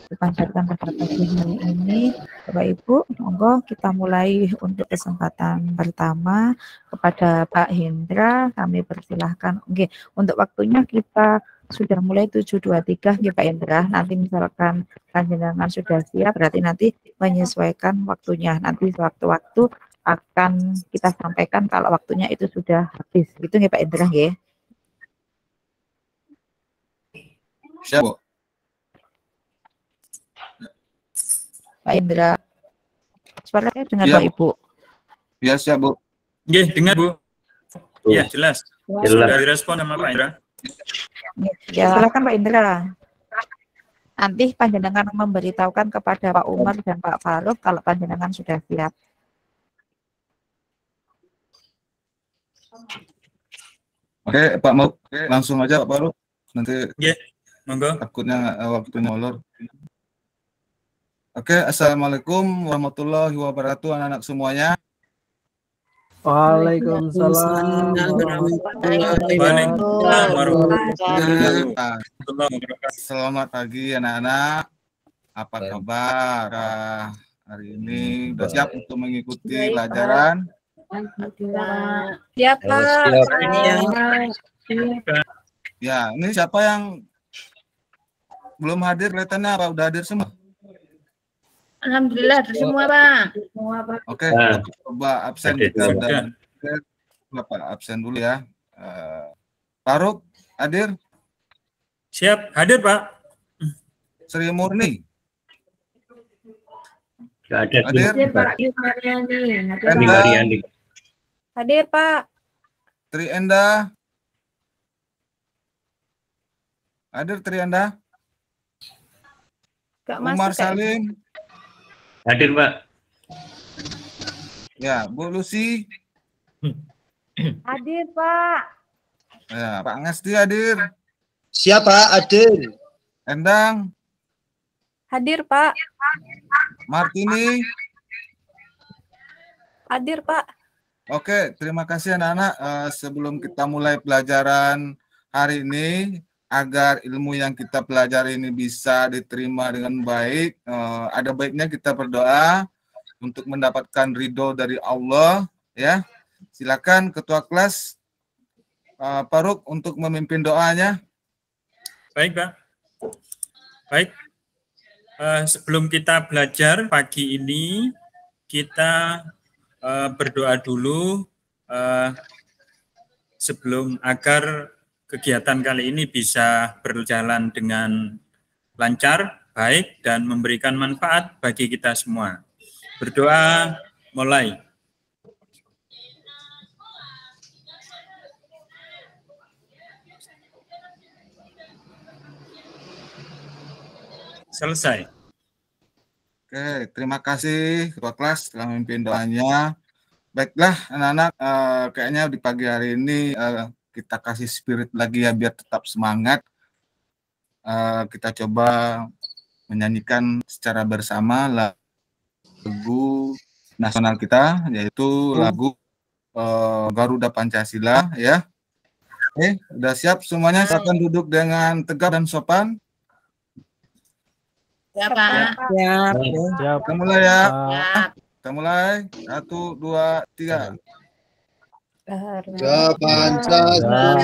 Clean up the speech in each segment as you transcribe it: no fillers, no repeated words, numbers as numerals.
dipanjatkan pada pagi hari ini. Bapak Ibu, monggo kita mulai untuk kesempatan pertama kepada Pak Hendra, kami persilahkan. Oke, untuk waktunya kita sudah mulai 7.23 ya Pak Hendra. Nanti misalkan panjenengan sudah siap, berarti nanti menyesuaikan waktunya. Nanti sewaktu-waktu akan kita sampaikan kalau waktunya itu sudah habis. Gitu ya Pak Hendra ya. Siap, Bu. Pak Indra, suaranya dengar Iya, Pak Ibu. Ya, siap, Bu. Iya, dengar, Bu. Iya, jelas. Sudah direspon sama Pak Indra. Ya, silakan Pak Indra. Nanti panjenengan memberitahukan kepada Pak Umar dan Pak Faruk kalau panjenengan sudah siap. Oke, Pak mau langsung aja Pak Faruk. Nanti monggo. Takutnya waktunya molor. Oke, assalamualaikum warahmatullahi wabarakatuh anak-anak semuanya. Waalaikumsalam warahmatullahi wabarakatuh. Selamat pagi anak-anak. Apa kabar? Hari ini sudah siap untuk mengikuti pelajaran? Siap, Pak. Ya, ini siapa yang belum hadir kelihatannya apa udah hadir semua? Alhamdulillah semua, Pak. Oke, coba absen kita udah Bapak absen dulu ya. Faruk hadir? Siap, hadir Pak. Sri Murni? Gak ada. Hadir? Pak. Hadir Pak. Tri Enda? Hadir Tri Enda? Umar Salim? Hadir Pak. Ya, Bu Lucy? Hadir Pak. Ya, Pak Ngesti hadir? Siapa hadir? Endang? Hadir Pak. Martini? Hadir Pak. Oke, terima kasih anak-anak. Sebelum kita mulai pelajaran hari ini, agar ilmu yang kita pelajari ini bisa diterima dengan baik, ada baiknya kita berdoa untuk mendapatkan ridho dari Allah. Ya, silakan Ketua Kelas Faruk untuk memimpin doanya. Baik Pak. Baik. Sebelum kita belajar pagi ini, kita berdoa dulu sebelum agar kegiatan kali ini bisa berjalan dengan lancar, baik, dan memberikan manfaat bagi kita semua. Berdoa mulai. Selesai. Oke, terima kasih Ketua Kelas telah memimpin doanya. Baiklah anak-anak, kayaknya di pagi hari ini kita kasih spirit lagi ya biar tetap semangat. Kita coba menyanyikan secara bersama lagu nasional kita, yaitu lagu Garuda Pancasila ya. Oke, udah siap semuanya? Silakan duduk dengan tegap dan sopan. Ya, Pak. Siap. Kita mulai ya. Siap. Kita mulai. 1, 2, 3. Pancasila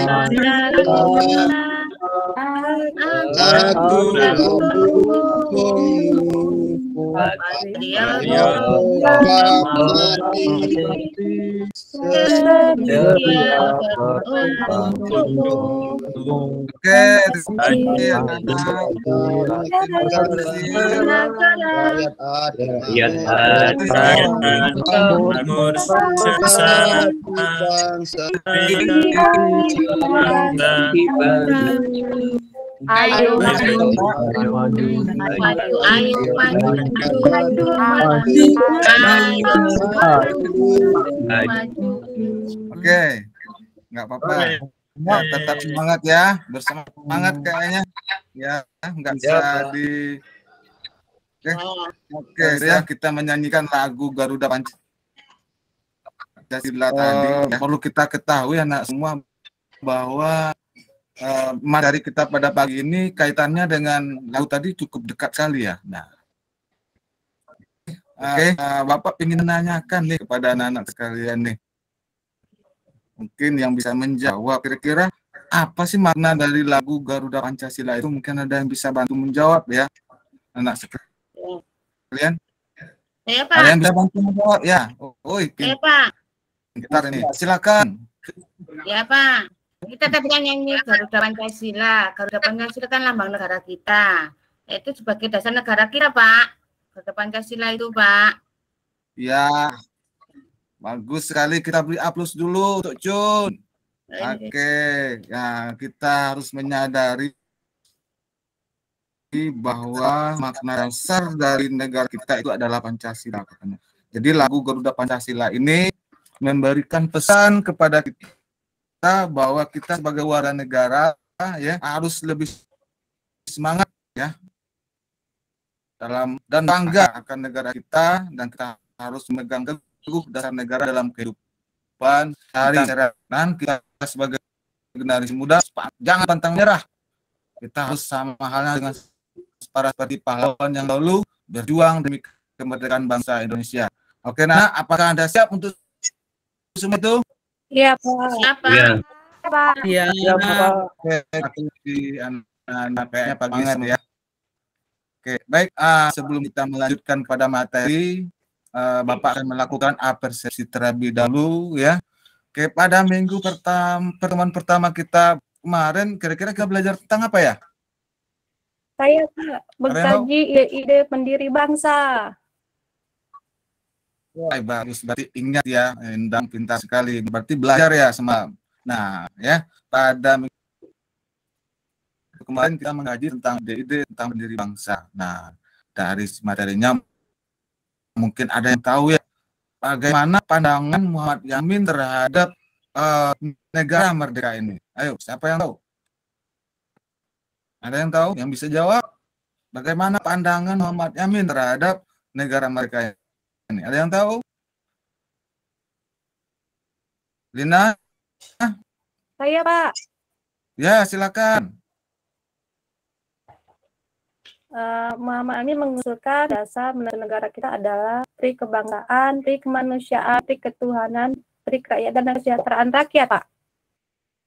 aku Ayo maju, Oke, nggak apa-apa. Ya, tetap semangat ya, bersemangat kayaknya. Ya, nggak bisa di. Oke, ya kita menyanyikan lagu Garuda Pancasila tadi. Perlu kita ketahui anak semua bahwa materi kita pada pagi ini kaitannya dengan lagu tadi cukup dekat sekali ya. Nah, oke, Bapak ingin menanyakan nih kepada anak-anak sekalian nih. Mungkin yang bisa menjawab kira-kira apa sih makna dari lagu Garuda Pancasila itu? Mungkin ada yang bisa bantu menjawab ya, anak sekalian. Ya, Pak. Ada yang bisa bantu menjawab ya? Ya, Pak. Pintar ini. Silakan. Ya, Pak. Kita tadi kan nyanyi Garuda Pancasila. Garuda Pancasila kan lambang negara kita. Itu sebagai dasar negara kita, Pak. Garuda Pancasila itu, Pak. Ya, bagus sekali. Kita beri aplaus dulu untuk Jun. Oke, ya kita harus menyadari bahwa makna dasar dari negara kita itu adalah Pancasila. Jadi lagu Garuda Pancasila ini memberikan pesan kepada kita bahwa kita sebagai warga negara ya harus lebih semangat ya dalam dan bangga akan negara kita, dan kita harus memegang teguh dasar negara dalam kehidupan sehari-hari. Kita sebagai generasi muda jangan pantang menyerah. Kita harus sama halnya dengan para seperti pahlawan yang dahulu berjuang demi kemerdekaan bangsa Indonesia. Oke, nah, apakah Anda siap untuk semua itu? Iya, Pak. Siapa? Iya. Pak. Iya, Pak. Oke, anak kayaknya pagi ya. Oke, baik. Sebelum kita melanjutkan pada materi, Bapak akan melakukan persepsi terlebih dahulu ya. Oke, pada minggu pertemuan pertama kita kemarin, kira-kira kita belajar tentang apa ya? Saya mengkaji ide pendiri bangsa. Wah, bagus, berarti ingat ya, Endang pintar sekali. Berarti belajar ya semalam. Nah, ya, pada minggu kemarin kita mengkaji tentang ide tentang pendiri bangsa. Nah, dari materinya mungkin ada yang tahu ya, bagaimana pandangan Muhammad Yamin terhadap negara merdeka ini. Ayo, siapa yang tahu? Ada yang tahu? Yang bisa jawab? Bagaimana pandangan Muhammad Yamin terhadap negara merdeka ini? Ada yang tahu? Lina? Saya, Pak. Ya, silakan. Muhammad Yamin mengusulkan dasar negara kita adalah tri kebangsaan, tri kemanusiaan, tri ketuhanan, tri kerakyatan dan kesejahteraan rakyat, Pak.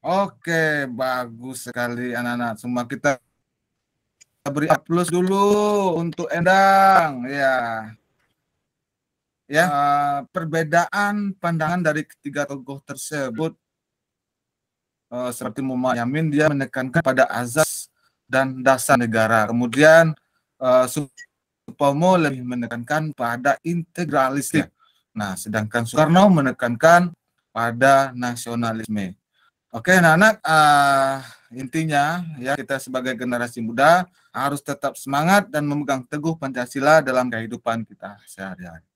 Oke, bagus sekali anak-anak. Semua kita beri aplaus dulu untuk Endang. Ya, perbedaan pandangan dari ketiga tokoh tersebut seperti Muhammad Yamin, dia menekankan pada azas dan dasar negara. Kemudian Supomo lebih menekankan pada integralisme. Nah, sedangkan Soekarno menekankan pada nasionalisme. Oke, anak-anak, intinya ya kita sebagai generasi muda harus tetap semangat dan memegang teguh Pancasila dalam kehidupan kita sehari-hari.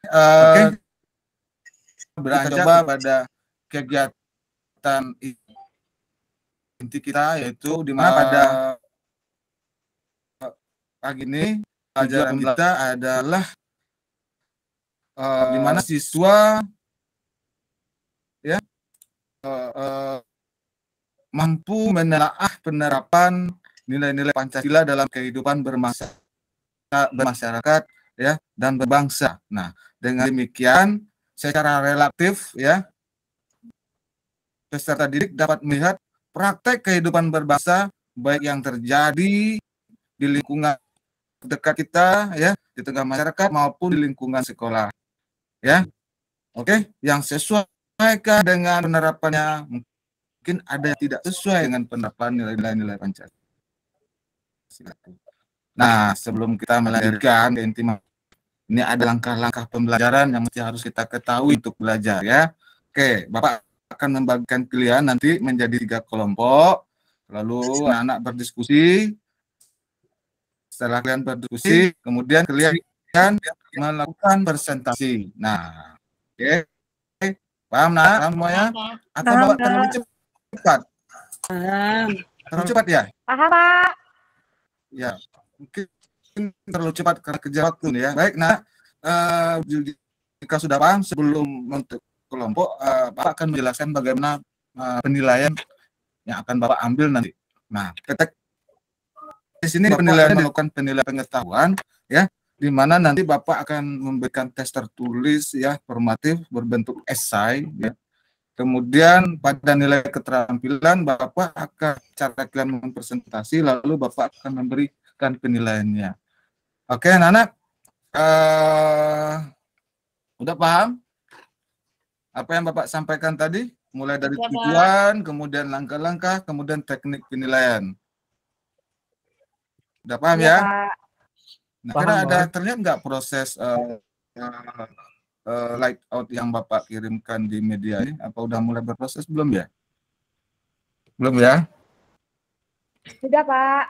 Oke, kita coba pada kegiatan inti kita, yaitu di mana pada pagi ini pelajaran kita adalah di mana siswa ya mampu menelaah penerapan nilai-nilai Pancasila dalam kehidupan bermasyarakat ya dan berbangsa. Nah, dengan demikian secara relatif ya peserta didik dapat melihat praktek kehidupan berbangsa baik yang terjadi di lingkungan dekat kita ya, di tengah masyarakat maupun di lingkungan sekolah. Ya. Oke, yang sesuai dengan penerapannya, mungkin ada yang tidak sesuai dengan penerapan nilai-nilai Pancasila. Nah, sebelum kita melanjutkan ke inti, ini ada langkah-langkah pembelajaran yang mesti harus kita ketahui untuk belajar ya. Oke, Bapak akan membagikan kalian nanti menjadi 3 kelompok, lalu anak-anak berdiskusi. Setelah kalian berdiskusi, kemudian kalian melakukan presentasi. Nah, oke. Paham nak semuanya? Atau Bapak terlalu cepat? Paham. Terlalu cepat ya? Paham, Pak. Ya, mungkin terlalu cepat karena kejar waktu ya. Baik, nah, jika sudah paham, sebelum untuk kelompok, Pak akan menjelaskan bagaimana penilaian yang akan Bapak ambil nanti. Nah, di sini penilaian melakukan penilaian pengetahuan ya, di mana nanti Bapak akan memberikan tes tertulis ya formatif berbentuk esai ya. Kemudian pada nilai keterampilan Bapak akan cara kalian mempresentasi, lalu Bapak akan memberikan penilaiannya. Oke, anak-anak, udah paham apa yang Bapak sampaikan tadi? Mulai dari tujuan, kemudian langkah-langkah, kemudian teknik penilaian. Udah paham ya? Nah, kira ada terlihat nggak proses layout yang Bapak kirimkan di media ini? Apa udah mulai berproses belum ya? Belum ya? Sudah, Pak.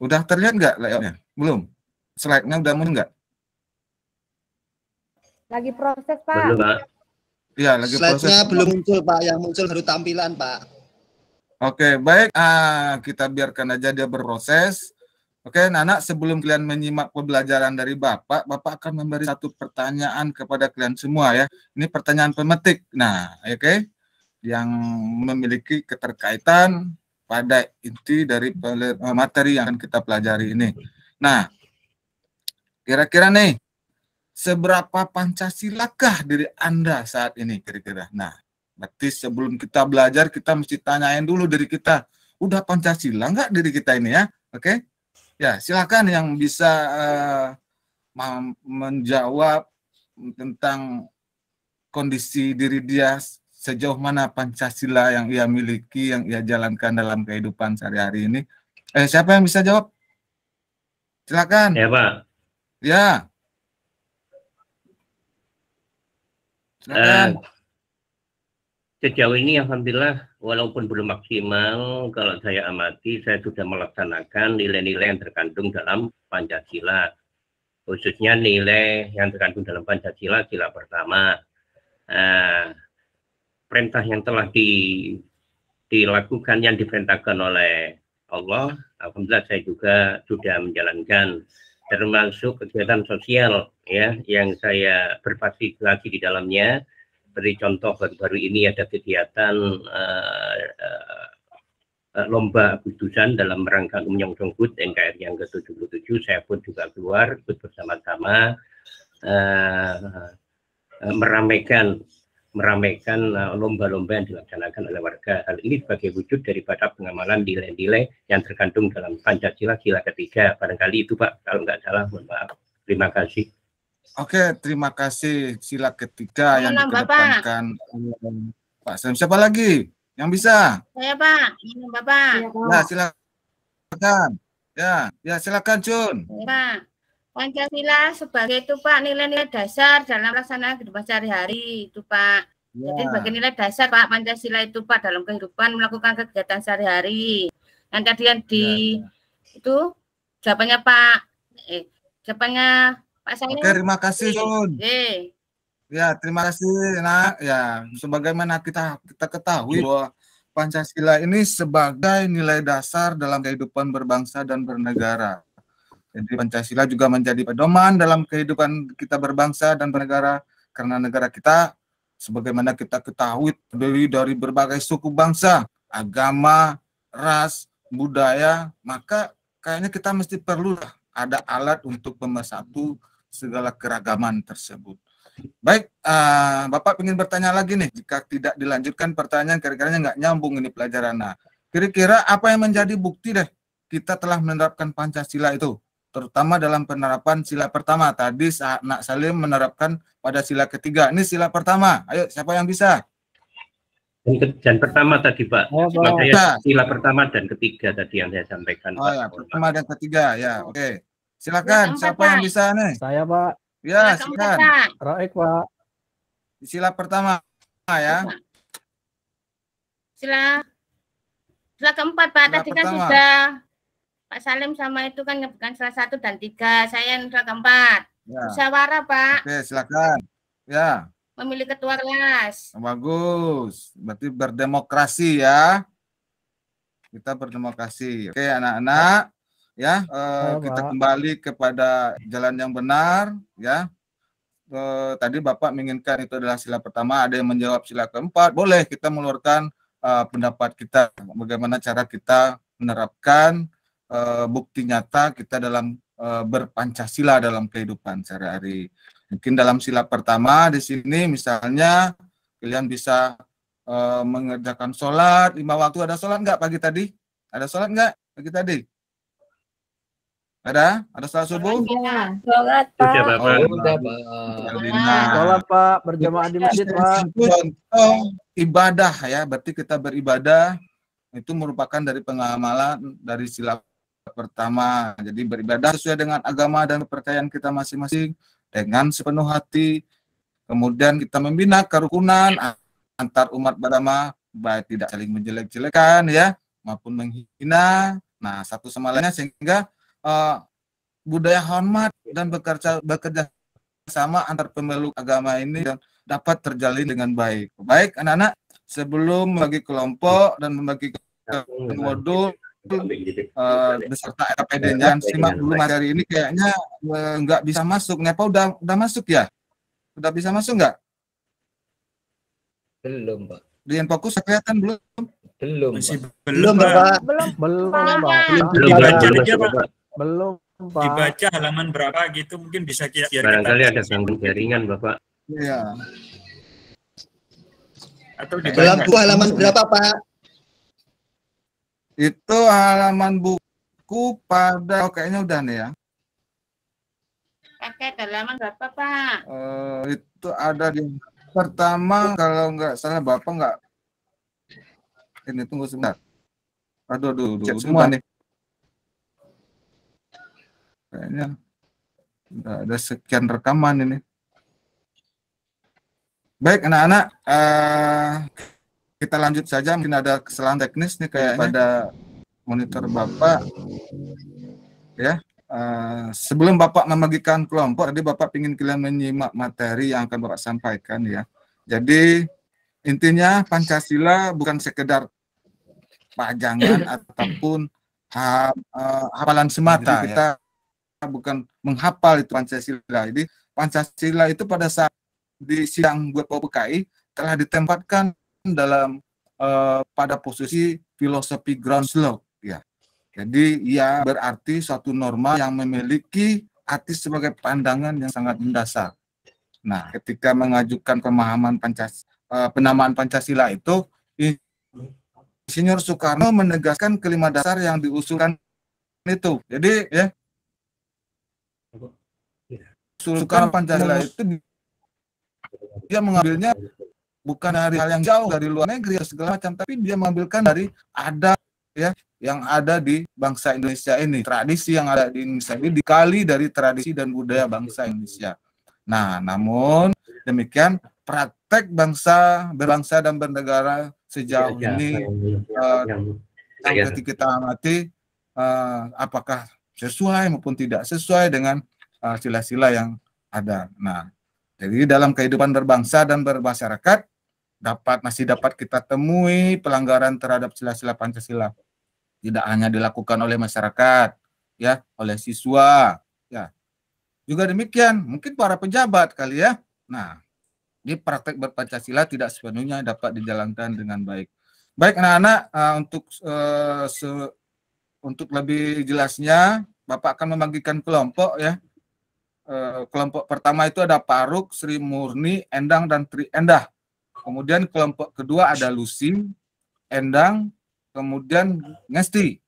Udah terlihat nggak layoutnya? Belum? Slide-nya udah muncul nggak? Lagi proses, Pak. Belum, Pak. Iya, lagi proses. Slide-nya belum muncul, Pak. Yang muncul baru tampilan, Pak. Oke, baik. Kita biarkan aja dia berproses. Oke, anak, sebelum kalian menyimak pembelajaran dari Bapak, Bapak akan memberi satu pertanyaan kepada kalian semua ya. Ini pertanyaan pemetik. Nah, oke, yang memiliki keterkaitan pada inti dari materi yang akan kita pelajari ini. Nah, kira-kira nih, seberapa Pancasilakah diri Anda saat ini kira-kira? Nah, berarti sebelum kita belajar, kita mesti tanyain dulu diri kita, udah Pancasila nggak diri kita ini ya? Oke? Ya, silakan yang bisa menjawab tentang kondisi diri dia, sejauh mana Pancasila yang ia miliki, yang ia jalankan dalam kehidupan sehari-hari ini. Siapa yang bisa jawab? Silakan. Ya, Pak. Ya. Silakan. Sejauh ini alhamdulillah walaupun belum maksimal, kalau saya amati saya sudah melaksanakan nilai-nilai yang terkandung dalam Pancasila. Khususnya nilai yang terkandung dalam Pancasila, sila pertama. Perintah yang telah dilakukan, yang diperintahkan oleh Allah, alhamdulillah saya juga sudah menjalankan, termasuk kegiatan sosial ya yang saya berpartisipasi di dalamnya. Seperti contoh baru-baru ini ada kegiatan lomba Agustusan dalam rangka menyongsong HUT NKRI yang ke-77. Saya pun juga keluar ikut bersama-sama meramaikan lomba-lomba yang dilaksanakan oleh warga. Hal ini sebagai wujud daripada pengamalan nilai-nilai yang terkandung dalam Pancasila sila ketiga. Barangkali itu Pak, kalau nggak salah, mohon maaf. Terima kasih. Oke, terima kasih. Sila ketiga yang dikedepankan Pak Salim. Siapa lagi yang bisa? Saya, Pak. Bapak. Ya, silakan. Ya, silakan, Jun. Ya, Pak. Pancasila sebagai itu Pak nilai-nilai dasar dalam pelaksanaan kehidupan sehari-hari itu Pak. Ya. Jadi sebagai nilai dasar Pak Pancasila itu Pak dalam kehidupan melakukan kegiatan sehari-hari. Yang tadi yang itu jawabannya Pak. Jawabannya Pak Salim. Oke, terima kasih Jun. Ya, terima kasih Nak. Ya, sebagaimana kita ketahui bahwa Pancasila ini sebagai nilai dasar dalam kehidupan berbangsa dan bernegara. Jadi Pancasila juga menjadi pedoman dalam kehidupan kita berbangsa dan bernegara, karena negara kita sebagaimana kita ketahui terdiri dari berbagai suku bangsa, agama, ras, budaya, maka kayaknya kita mesti perlu ada alat untuk pemersatu segala keragaman tersebut. Baik, Bapak ingin bertanya lagi nih, jika tidak dilanjutkan pertanyaan kira-kiranya nggak nyambung ini pelajaran. Nah, kira-kira apa yang menjadi bukti deh kita telah menerapkan Pancasila itu? Terutama dalam penerapan sila pertama. Tadi Nak Salim menerapkan pada sila ketiga. Ini sila pertama. Ayo, siapa yang bisa? Dan pertama tadi Pak. Sila pertama dan ketiga tadi yang saya sampaikan. Oh ya, pertama dan ketiga. Ya, oke. Silakan. Siapa yang bisa nih? Saya Pak. Ya, silakan. Raik Pak. Sila pertama ya. Sila keempat Pak. Tadi kan sudah Pak Salim sama itu kan bukan salah 1 dan 3. Saya yang keempat. Ya. Musyawarah Pak. Oke, silakan. Ya. Memilih ketua kelas. Bagus. Berarti berdemokrasi ya. Kita berdemokrasi. Oke, anak-anak. Ya, kita kembali kepada jalan yang benar. Ya. Tadi Bapak menginginkan itu adalah sila pertama. Ada yang menjawab sila keempat. Boleh kita mengeluarkan pendapat kita, bagaimana cara kita menerapkan bukti nyata kita dalam berpancasila dalam kehidupan sehari-hari. Mungkin dalam sila pertama di sini misalnya kalian bisa mengerjakan sholat 5 waktu. Ada sholat nggak pagi tadi? Ada sholat nggak pagi tadi? Ada sholat subuh? Sholat, Pak. Sudah, Bapak. Sholat, Pak, berjamaah di masjid, Pak. Contoh ibadah ya, berarti kita beribadah itu merupakan dari pengamalan dari sila pertama. Jadi beribadah sesuai dengan agama dan kepercayaan kita masing-masing dengan sepenuh hati. Kemudian kita membina kerukunan antar umat beragama, baik tidak saling menjelek-jelekan ya, maupun menghina. Nah, satu sama lainnya sehingga budaya hormat dan bekerja sama antar pemeluk agama ini dan dapat terjalin dengan baik. Baik, anak-anak, sebelum membagi kelompok dan membagi modul beserta RPD-nya, simak dulu materi ini kayaknya nggak bisa masuk. Nepa udah masuk ya? Udah bisa masuk nggak? Belum, Pak. Di Fokus kelihatan belum? Belum, Masih Pak. belum, Pak. Belum, Pak. Dibaca aja, Pak. Belum, Pak. Dibaca halaman berapa gitu mungkin bisa biar Barangkali kita ada gangguan jaringan, Bapak. Iya. atau Dalam dibaca. buku halaman berapa, Pak? Itu halaman buku pada kayaknya udah nih ya. Pakai halaman berapa, Pak? Itu ada di pertama kalau nggak salah Bapak nggak. Ini tunggu sebentar. Aduh, cek semua nih. Kayaknya udah ada sekian rekaman ini. Baik anak-anak, kita lanjut saja. Mungkin ada kesalahan teknis nih kayaknya pada monitor Bapak. Ya, sebelum Bapak membagikan kelompok, tadi Bapak ingin kalian menyimak materi yang akan Bapak sampaikan ya. Jadi intinya Pancasila bukan sekedar pajangan ataupun hafalan semata. Jadi kita bukan menghafal itu Pancasila. Jadi Pancasila itu pada saat di sidang buat PKI telah ditempatkan dalam pada posisi filosofi ground law ya. Jadi ia berarti suatu norma yang memiliki arti sebagai pandangan yang sangat mendasar. Nah, ketika mengajukan pemahaman penamaan Pancasila itu Insinyur Soekarno menegaskan kelima dasar yang diusulkan itu. Jadi ya Soekarno Pancasila itu dia mengambilnya bukan dari hal yang jauh dari luar negeri segala macam, tapi dia mengambilkan dari adat ya yang ada di bangsa Indonesia ini, tradisi yang ada di Indonesia ini dikali dari tradisi dan budaya bangsa Indonesia. Nah, namun demikian praktek berbangsa dan bernegara sejauh ini ketika kita amati apakah sesuai maupun tidak sesuai dengan sila-sila yang ada. Nah, jadi dalam kehidupan berbangsa dan bermasyarakat masih dapat kita temui pelanggaran terhadap sila-sila Pancasila. Tidak hanya dilakukan oleh masyarakat, ya, oleh siswa, ya. Juga demikian, mungkin para pejabat kali ya. Nah, di praktek berpancasila tidak sepenuhnya dapat dijalankan dengan baik. Baik anak-anak, untuk lebih jelasnya, Bapak akan membagikan kelompok ya. Kelompok pertama itu ada Paruk, Sri Murni, Endang, dan Tri Endah. Kemudian kelompok kedua ada Lucy, Endang, kemudian Ngesti.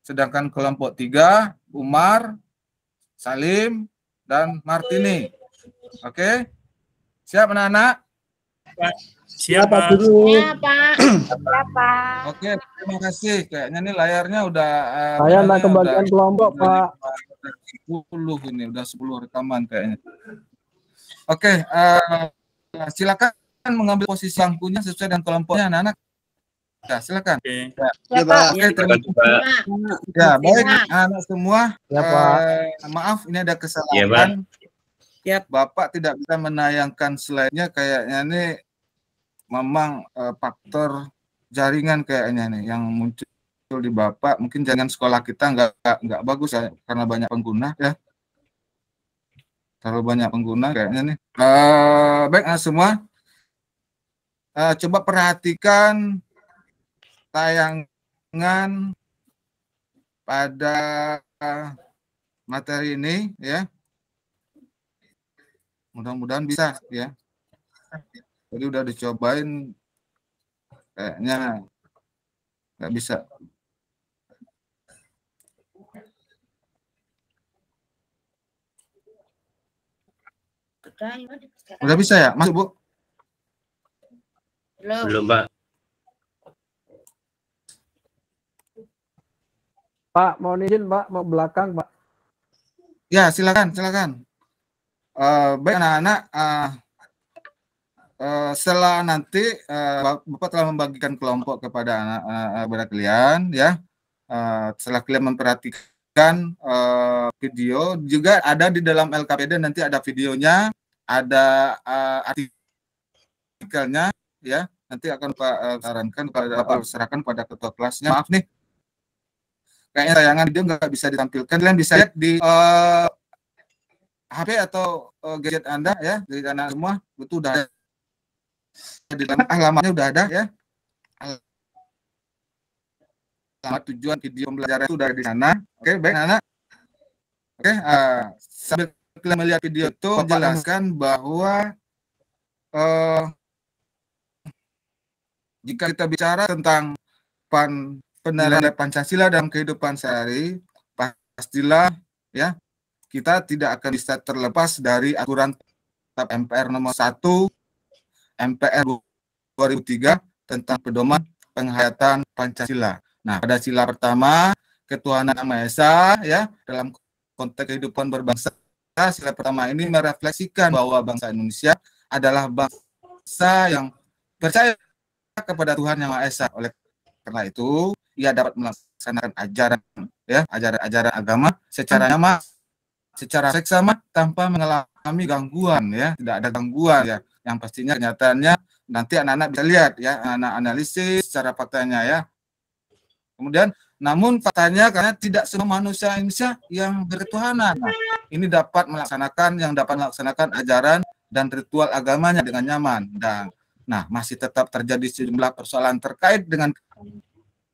Sedangkan kelompok 3, Umar, Salim, dan Martini. Oke? Siap anak-anak? Siap, Pak. Oke, terima kasih. Kayaknya nih layarnya udah Saya nak kebagian kelompok, Pak. 10 ini, udah 10 rekaman kayaknya. Oke, silakan mengambil posisi bangkunya sesuai dengan kelompoknya anak-anak. Ya, silakan. Oke. Ya, Pak. Oke, terima kasih. Ya, baik anak semua. Ya, Pak. Maaf, ini ada kesalahan. Ya. Bapak tidak bisa menayangkan slide-nya kayaknya nih memang faktor jaringan kayaknya nih yang muncul di Bapak. Mungkin jaringan sekolah kita nggak bagus ya, karena banyak pengguna ya. Terlalu banyak pengguna kayaknya nih. Baik anak semua. Coba perhatikan tayangan pada materi ini ya. Mudah-mudahan bisa ya. Jadi udah dicobain kayaknya nggak bisa. Udah bisa ya? Masuk, Bu? Belum, Pak. Pak, mau izin Pak, mau belakang Pak. Ya, silakan, silakan. Baik anak-anak, setelah nanti Bapak telah membagikan kelompok kepada anak kalian, ya. Setelah kalian memperhatikan video, juga ada di dalam LKPD nanti ada videonya, ada artikelnya, ya. Nanti akan Pak sarankan Bapak serahkan pada ketua kelasnya. Maaf nih, kayaknya tayangan video nggak bisa ditampilkan. Kalian bisa lihat di HP atau gadget Anda ya, dari anak semua itu udah ada. Di dalam alamatnya udah ada ya. Alamat tujuan video pembelajaran itu udah di sana. Oke, baik anak. Oke, sambil kalian melihat video itu menjelaskan bahwa jika kita bicara tentang penerapan Pancasila dalam kehidupan sehari, pastilah ya kita tidak akan bisa terlepas dari aturan MPR nomor 1 MPR 2003 tentang pedoman penghayatan Pancasila. Nah, pada sila pertama ketuhanan Yang Maha Esa ya, dalam konteks kehidupan berbangsa, sila pertama ini merefleksikan bahwa bangsa Indonesia adalah bangsa yang percaya kepada Tuhan Yang Maha Esa. Oleh karena itu, ia dapat melaksanakan ajaran ya, ajaran agama secara nyaman, secara seksama tanpa mengalami gangguan ya, tidak ada gangguan ya. Yang pastinya kenyataannya nanti anak-anak bisa lihat ya, anak analisis secara faktanya ya. Kemudian namun faktanya karena tidak semua manusia Indonesia yang berketuhanan. Nah, ini dapat melaksanakan ajaran dan ritual agamanya dengan nyaman, dan nah masih tetap terjadi sejumlah persoalan terkait dengan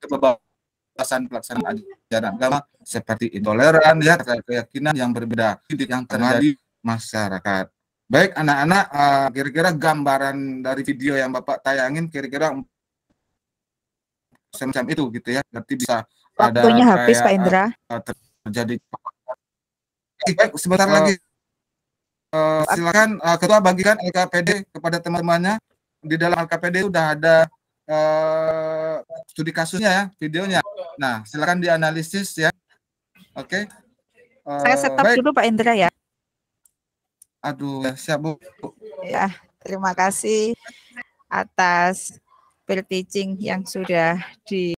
kebebasan pelaksanaan ajaran agama seperti intoleran ya, keyakinan yang berbeda yang terjadi masyarakat. Baik anak-anak, kira-kira gambaran dari video yang Bapak tayangin kira-kira semacam itu gitu ya. Nanti bisa waktunya ada habis Pak Indra. Terjadi. Baik, sebentar lagi. Silakan Ketua bagikan LKPD kepada teman-temannya. Di dalam LKPD sudah ada studi kasusnya ya, videonya. Nah, silakan dianalisis ya. Oke. Saya stop dulu Pak Indra ya. Aduh, siap Bu. Ya, terima kasih atas peer teaching yang sudah di